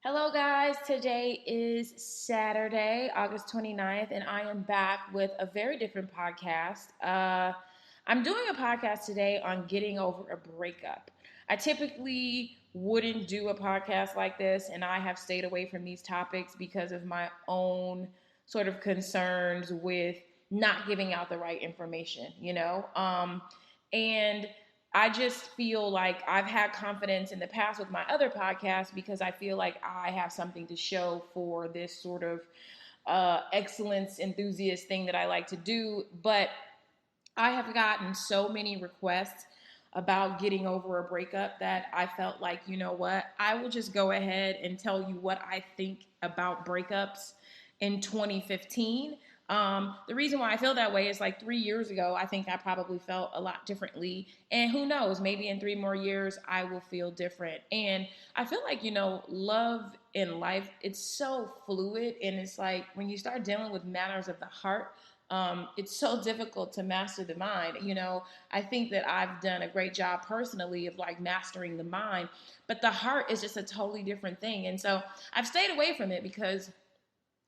Hello, guys. Today is Saturday, August 29th, and I am back with a very different podcast. I'm doing a podcast today on getting over a breakup. I typically wouldn't do a podcast like this, and I have stayed away from these topics because of my own sort of concerns with not giving out the right information. And I just feel like I've had confidence in the past with my other podcasts because I feel like I have something to show for this sort of excellence enthusiast thing that I like to do. But I have gotten so many requests about getting over a breakup that I felt like, you know what, I will just go ahead and tell you what I think about breakups in 2015. The reason why I feel that way is like 3 years ago, I think I probably felt a lot differently. And who knows, maybe in 3 more years, I will feel different. And I feel like, love in life, it's so fluid. And it's like when you start dealing with matters of the heart, it's so difficult to master the mind. I think that I've done a great job personally of like mastering the mind, but the heart is just a totally different thing. And so I've stayed away from it because,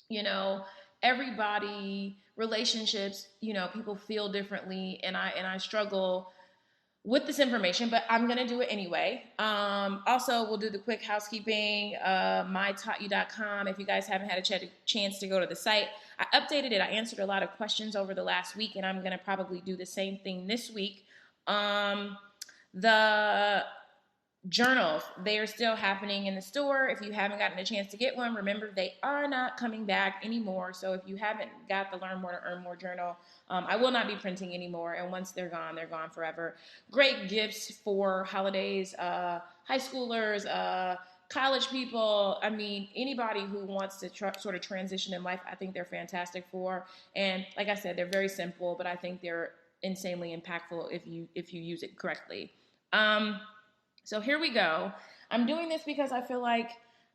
you know, everybody relationships, people feel differently, and I struggle with this information, but I'm going to do it anyway. Also, we'll do the quick housekeeping, mytaughtyou.com. If you guys haven't had a chance to go to the site, I updated it. I answered a lot of questions over the last week, and I'm going to probably do the same thing this week. The journals, they are still happening in the store. If you haven't gotten a chance to get one, remember they are not coming back anymore. So if you haven't got the Learn More to Earn More journal, I will not be printing anymore. And once they're gone forever. Great gifts for holidays, high schoolers, college people. I mean, anybody who wants to sort of transition in life, I think they're fantastic for. And like I said, they're very simple, but I think they're insanely impactful if you use it correctly. So here we go. I'm doing this because I feel like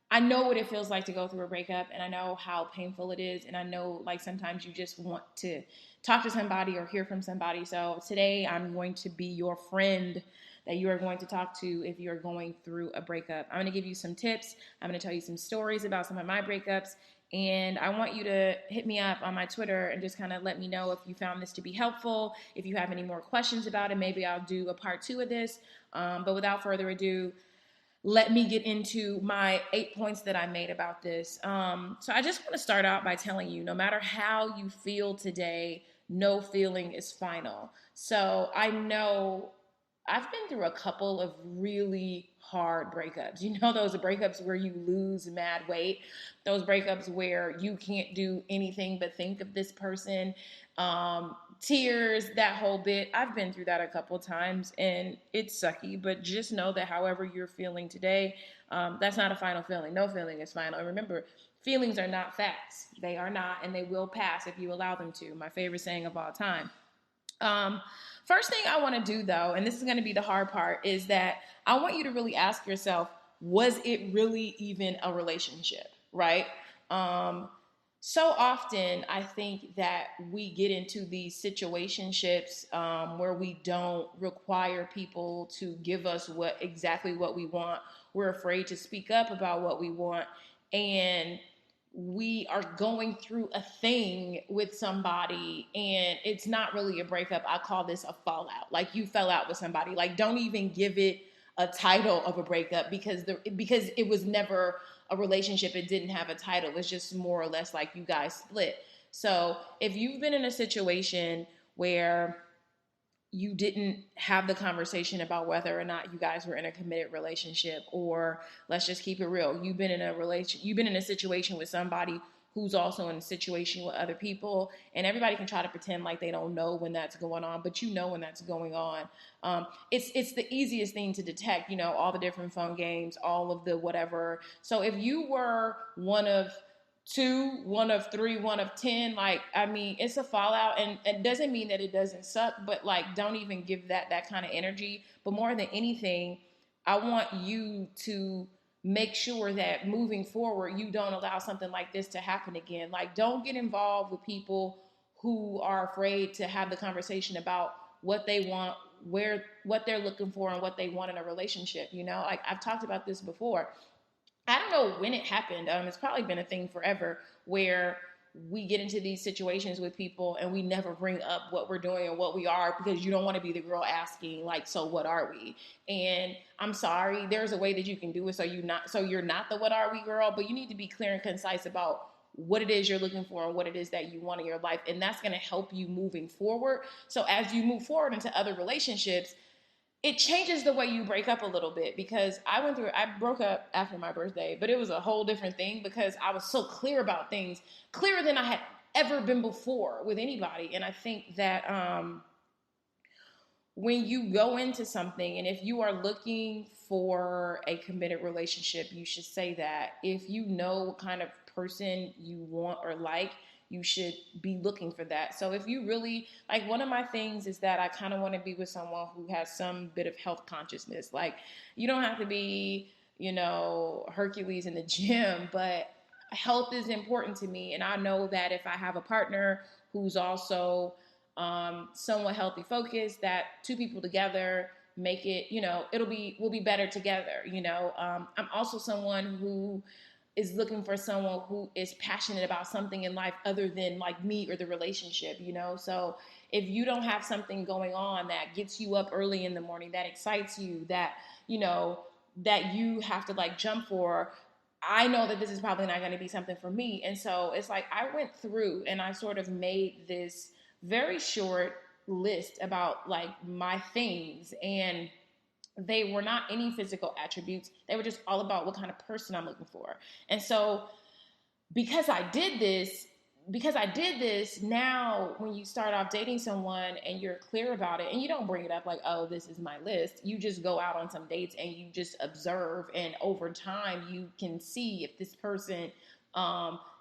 I know what it feels like to go through a breakup, and I know how painful it is, and I know like sometimes you just want to talk to somebody or hear from somebody. So today I'm going to be your friend that you are going to talk to if you're going through a breakup. I'm going to give you some tips. I'm going to tell you some stories about some of my breakups, and I want you to hit me up on my Twitter and just kind of let me know if you found this to be helpful. If you have any more questions about it, maybe I'll do a part 2 of this. But without further ado, let me get into my 8 points that I made about this. So I just want to start out by telling you, no matter how you feel today, no feeling is final. So I know I've been through a couple of really hard breakups. Those breakups where you lose mad weight, those breakups where you can't do anything but think of this person, tears, that whole bit. I've been through that a couple times, and it's sucky, but just know that however you're feeling today, that's not a final feeling. No feeling is final. And remember, feelings are not facts. They are not, and they will pass if you allow them to. My favorite saying of all time. First thing I want to do, though, and this is going to be the hard part, is that I want you to really ask yourself, was it really even a relationship, right? So often, I think that we get into these situationships where we don't require people to give us exactly what we want. We're afraid to speak up about what we want, and we are going through a thing with somebody and it's not really a breakup. I call this a fallout. Like you fell out with somebody. Like don't even give it a title of a breakup because it was never a relationship. It didn't have a title. It's just more or less like you guys split. So if you've been in a situation where you didn't have the conversation about whether or not you guys were in a committed relationship, or let's just keep it real, you've been in a situation with somebody who's also in a situation with other people, and everybody can try to pretend like they don't know when that's going on, but you know when that's going on. It's the easiest thing to detect, all the different phone games, all of the whatever. So if you were one of two, one of three, one of 10, it's a fallout, and it doesn't mean that it doesn't suck, but don't even give that kind of energy. But more than anything, I want you to make sure that moving forward, you don't allow something like this to happen again. Don't get involved with people who are afraid to have the conversation about what they want, what they're looking for, and what they want in a relationship. I've talked about this before. I don't know when it happened. It's probably been a thing forever where we get into these situations with people and we never bring up what we're doing and what we are because you don't want to be the girl asking like, so what are we? And I'm sorry, there's a way that you can do it so you're not the what are we girl, but you need to be clear and concise about what it is you're looking for and what it is that you want in your life, and that's going to help you moving forward. So as you move forward into other relationships, it changes the way you break up a little bit, because I broke up after my birthday, but it was a whole different thing because I was so clear about things, clearer than I had ever been before with anybody. And I think that when you go into something, and if you are looking for a committed relationship, you should say that. If you know what kind of person you want or like, you should be looking for that. So if you really like, one of my things is that I kind of want to be with someone who has some bit of health consciousness. Like, you don't have to be, Hercules in the gym, but health is important to me. And I know that if I have a partner who's also somewhat healthy focused, that two people together make it, we'll be better together. I'm also someone who is looking for someone who is passionate about something in life other than like me or the relationship. So if you don't have something going on that gets you up early in the morning, that excites you, that that you have to like jump for, I know that this is probably not going to be something for me. And so it's like I went through and I sort of made this very short list about like my things, and they were not any physical attributes. They were just all about what kind of person I'm looking for. And so because I did this, now when you start off dating someone and you're clear about it and you don't bring it up like, oh, this is my list. You just go out on some dates and you just observe. And over time, you can see if this person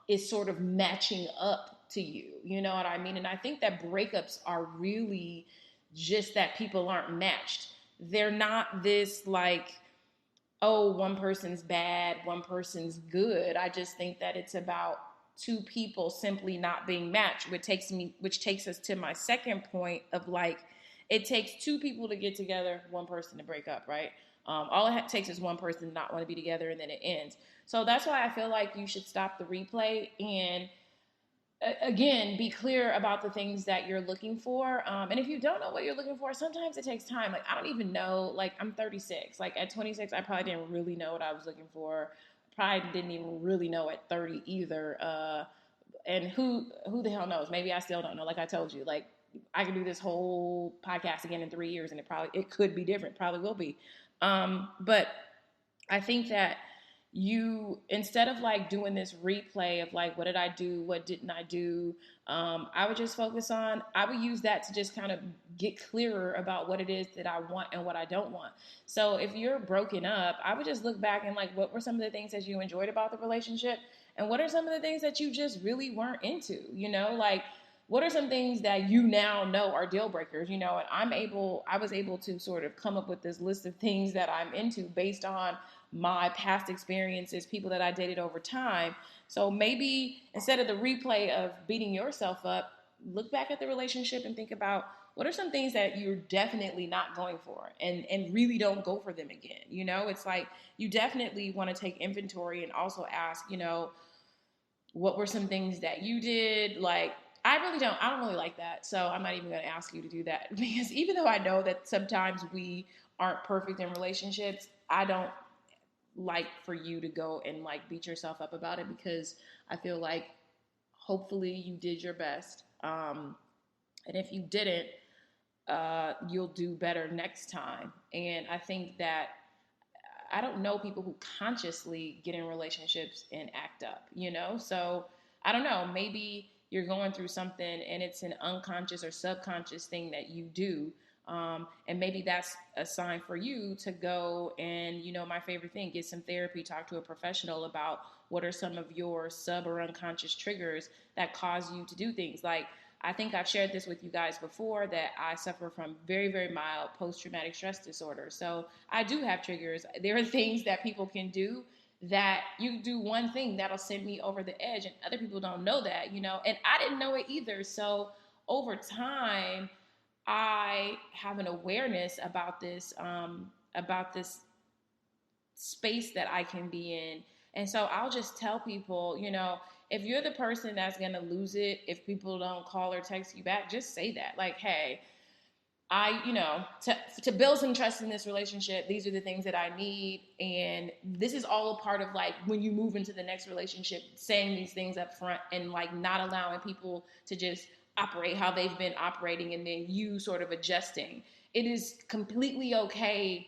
is sort of matching up to you. You know what I mean? And I think that breakups are really just that people aren't matched. They're not this like, oh, one person's bad, one person's good. I just think that it's about two people simply not being matched, which takes us to my second point of like, it takes two people to get together, one person to break up, right? All it takes is one person to not want to be together, and then it ends. So that's why I feel like you should stop the replay and again, be clear about the things that you're looking for. And if you don't know what you're looking for, sometimes it takes time. Like, I don't even know, like, I'm 36. Like, at 26, I probably didn't really know what I was looking for. Probably didn't even really know at 30 either. And who the hell knows? Maybe I still don't know. Like I told you, like, I could do this whole podcast again in 3 years and it could be different. Probably will be. But I think that instead of like doing this replay of like, what did I do, what didn't I do, I would just I would use that to just kind of get clearer about what it is that I want and what I don't want. So if you're broken up, I would just look back and like, what were some of the things that you enjoyed about the relationship, and what are some of the things that you just really weren't into, like, what are some things that you now know are deal breakers, and I was able to sort of come up with this list of things that I'm into based on my past experiences, people that I dated over time. So maybe instead of the replay of beating yourself up, look back at the relationship and think about what are some things that you're definitely not going for, and really don't go for them again. It's like you definitely want to take inventory and also ask, what were some things that you did? Like, I don't really like that. So I'm not even going to ask you to do that, because even though I know that sometimes we aren't perfect in relationships, I don't like for you to go and like beat yourself up about it, because I feel like hopefully you did your best. And if you didn't, you'll do better next time. And I think that I don't know people who consciously get in relationships and act up, So I don't know, maybe you're going through something and it's an unconscious or subconscious thing that you do. And maybe that's a sign for you to go and, my favorite thing, get some therapy, talk to a professional about what are some of your sub or unconscious triggers that cause you to do things. Like, I think I've shared this with you guys before, that I suffer from very, very mild post-traumatic stress disorder. So I do have triggers. There are things that people can do that you do one thing that'll send me over the edge, and other people don't know that, and I didn't know it either. So over time, I have an awareness about this space that I can be in And so I'll just tell people, if you're the person that's going to lose it, if people don't call or text you back, just say that. Like, hey, to build some trust in this relationship, these are the things that I need. And this is all a part of like when you move into the next relationship, saying these things up front and like not allowing people to just operate how they've been operating and then you sort of adjusting. It is completely okay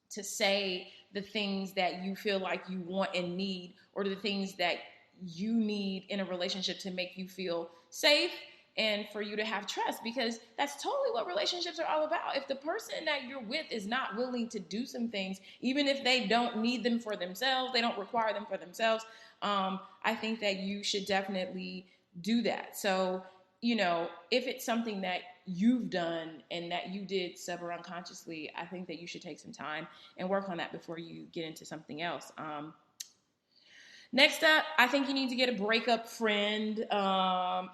to say the things that you feel like you want and need, or the things that you need in a relationship to make you feel safe and for you to have trust, because that's totally what relationships are all about. If the person that you're with is not willing to do some things, even if they don't need them for themselves, they don't require them for themselves, I think that you should definitely do that. So, if it's something that you've done and that you did sub or unconsciously, I think that you should take some time and work on that before you get into something else. Next up, I think you need to get a breakup friend.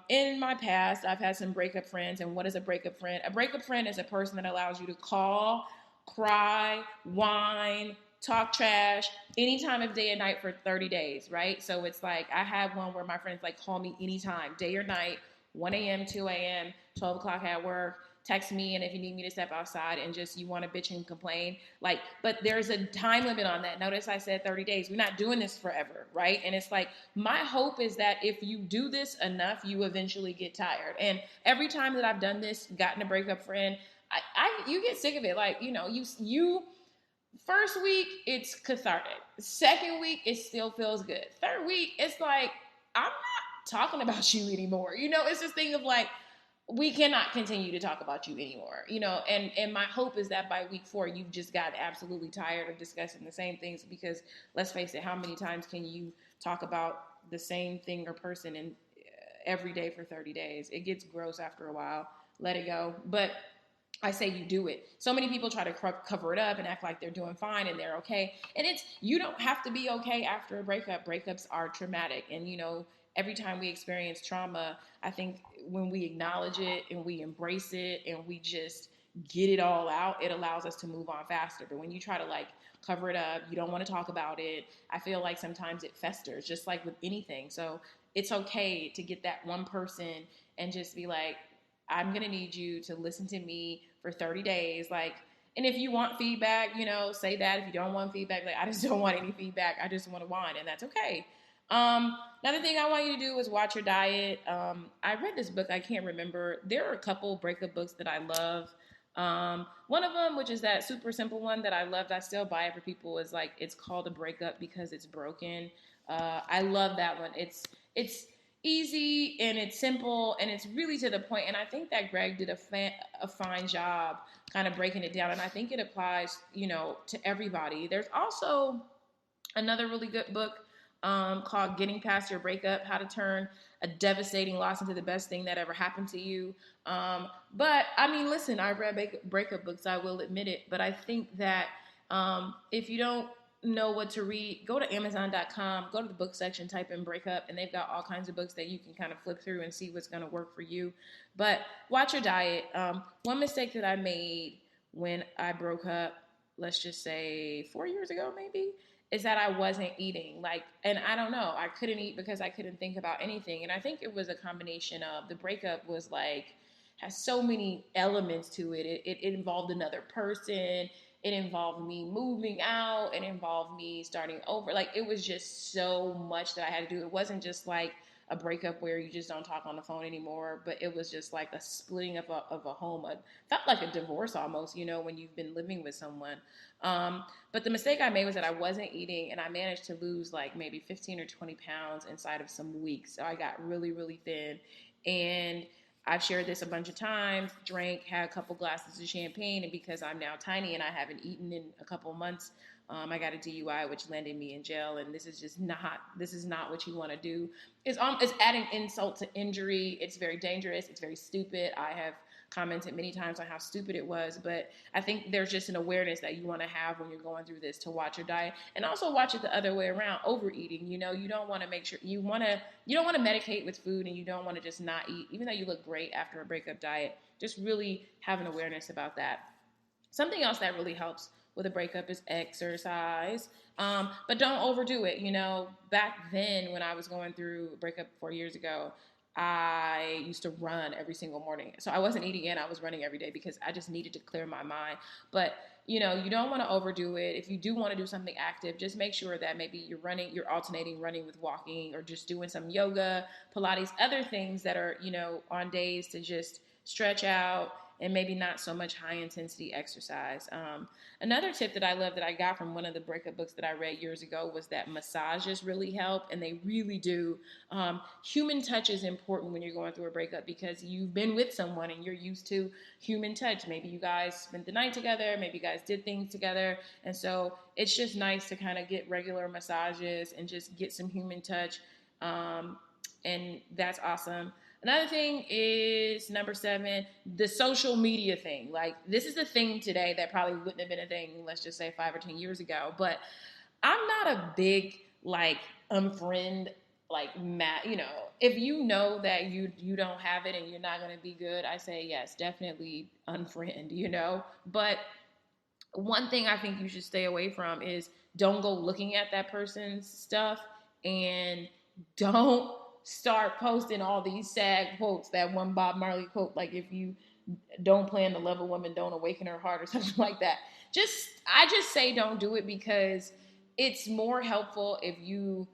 In my past, I've had some breakup friends. And what is a breakup friend? A breakup friend is a person that allows you to call, cry, whine, talk trash any time of day and night for 30 days, right? So it's like I had one where my friends like call me anytime, day or night, 1 a.m., 2 a.m., 12 o'clock at work. Text me, and if you need me to step outside and just you want to bitch and complain, like, but there's a time limit on that. Notice I said 30 days. We're not doing this forever, right? And it's like my hope is that if you do this enough, you eventually get tired. And every time that I've done this, gotten a breakup friend, you get sick of it. Like, you first week it's cathartic. Second week it still feels good. Third week it's like I'm not talking about you anymore. It's this thing of like, we cannot continue to talk about you anymore, and my hope is that by week 4, you've just got absolutely tired of discussing the same things, because let's face it, how many times can you talk about the same thing or person in every day for 30 days? It gets gross after a while. Let it go. But I say you do it. So many people try to cover it up and act like they're doing fine and they're okay. And you don't have to be okay after a breakup. Breakups are traumatic. And, every time we experience trauma, I think when we acknowledge it and we embrace it and we just get it all out, it allows us to move on faster. But when you try to like cover it up, you don't want to talk about it, I feel like sometimes it festers, just like with anything. So it's okay to get that one person and just be like, I'm going to need you to listen to me for 30 days. Like, and if you want feedback, say that. If you don't want feedback, like, I just don't want any feedback. I just want to whine, and that's okay. Another thing I want you to do is watch your diet. I read this book. I can't remember. There are a couple breakup books that I love. One of them, which is that super simple one that I loved, I still buy it for people, is like, it's called A Breakup Because It's Broken. I love that one. It's easy and it's simple and it's really to the point. And I think that Greg did a fine job kind of breaking it down. And I think it applies, to everybody. There's also another really good book called Getting Past Your Breakup, How to Turn a Devastating Loss into the Best Thing That Ever Happened to You. But I mean, listen, I read breakup books, I will admit it, but I think that if you don't know what to read, go to Amazon.com, go to the book section, type in breakup, and they've got all kinds of books that you can kind of flip through and see what's going to work for you. But watch your diet. One mistake that I made when I broke up, let's just say 4 years ago maybe, is that I wasn't eating. And I don't know, I couldn't eat because I couldn't think about anything. And I think it was a combination of the breakup was has so many elements to it. It involved another person. It involved me moving out. It involved me starting over. It was just so much that I had to do. It wasn't just like a breakup where you just don't talk on the phone anymore, but it was just like a splitting of a home. It felt like a divorce almost, when you've been living with someone. But the mistake I made was that I wasn't eating, and I managed to lose maybe 15 or 20 pounds inside of some weeks. So I got really, really thin. And I've shared this a bunch of times, had a couple glasses of champagne, and because I'm now tiny and I haven't eaten in a couple months, I got a DUI, which landed me in jail, and this is not what you want to do. It's adding insult to injury. It's very dangerous. It's very stupid. I have commented many times on how stupid it was, but I think there's just an awareness that you want to have when you're going through this, to watch your diet, and also watch it the other way around, overeating. You don't want to make sure you don't want to medicate with food, and you don't want to just not eat, even though you look great after a breakup diet. Just really have an awareness about that. Something else that really helps with a breakup is exercise. But don't overdo it. Back then when I was going through a breakup 4 years ago, I used to run every single morning. So I wasn't eating in, I was running every day because I just needed to clear my mind. But you don't want to overdo it. If you do want to do something active, just make sure that maybe you're alternating running with walking, or just doing some yoga, Pilates, other things that are, on days to just stretch out, and maybe not so much high intensity exercise. Another tip that I love that I got from one of the breakup books that I read years ago was that massages really help, and they really do. Human touch is important when you're going through a breakup because you've been with someone and you're used to human touch. Maybe you guys spent the night together, maybe you guys did things together, and so it's just nice to kind of get regular massages and just get some human touch, and that's awesome. Another thing is number 7, the social media thing. Like, this is a thing today that probably wouldn't have been a thing, let's just say 5 or 10 years ago. But I'm not a big, like, unfriend, like, if you know that you don't have it and you're not going to be good, I say yes, definitely unfriend. But one thing I think you should stay away from is don't go looking at that person's stuff, and don't start posting all these sad quotes. That one Bob Marley quote, like, if you don't plan to love a woman, don't awaken her heart, or something like that. I just say don't do it, because it's more helpful if you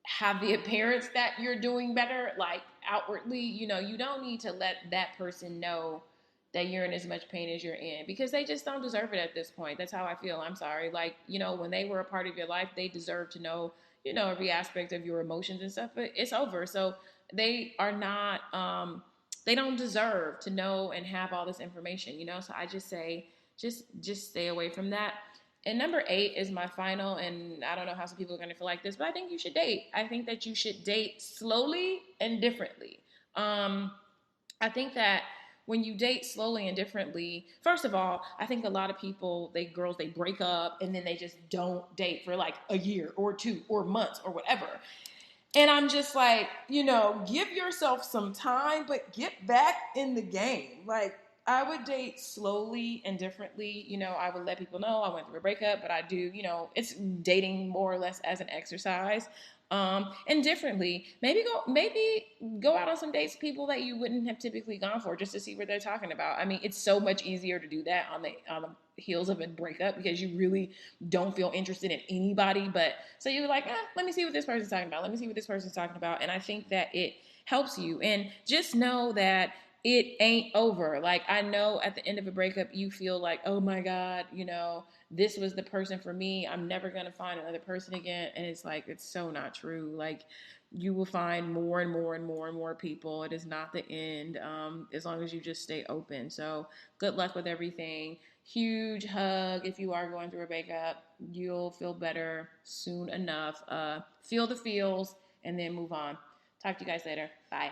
have the appearance that you're doing better, like outwardly. You don't need to let that person know that you're in as much pain as you're in, because they just don't deserve it at this point. That's how I feel. I'm sorry. Like, when they were a part of your life, they deserve to know, every aspect of your emotions and stuff, but it's over. So they are not, they don't deserve to know and have all this information, so I just say, just stay away from that. And number 8 is my final, and I don't know how some people are going to feel like this, but I think you should date. I think that you should date slowly and differently. I think that when you date slowly and differently, first of all, I think a lot of people, girls, they break up and then they just don't date for like a year or 2 or months or whatever. And I'm just like, give yourself some time, but get back in the game. Like, I would date slowly and differently. I would let people know I went through a breakup, but I do, it's dating more or less as an exercise. And differently, maybe go out on some dates with people that you wouldn't have typically gone for, just to see what they're talking about. I mean, it's so much easier to do that on the heels of a breakup, because you really don't feel interested in anybody. But so you're like, let me see what this person's talking about. Let me see what this person's talking about. And I think that it helps you. And just know that it ain't over. Like, I know at the end of a breakup, you feel like, oh my God, this was the person for me. I'm never going to find another person again. And it's like, it's so not true. Like, you will find more and more and more and more people. It is not the end, as long as you just stay open. So good luck with everything. Huge hug if you are going through a breakup. You'll feel better soon enough. Feel the feels and then move on. Talk to you guys later. Bye.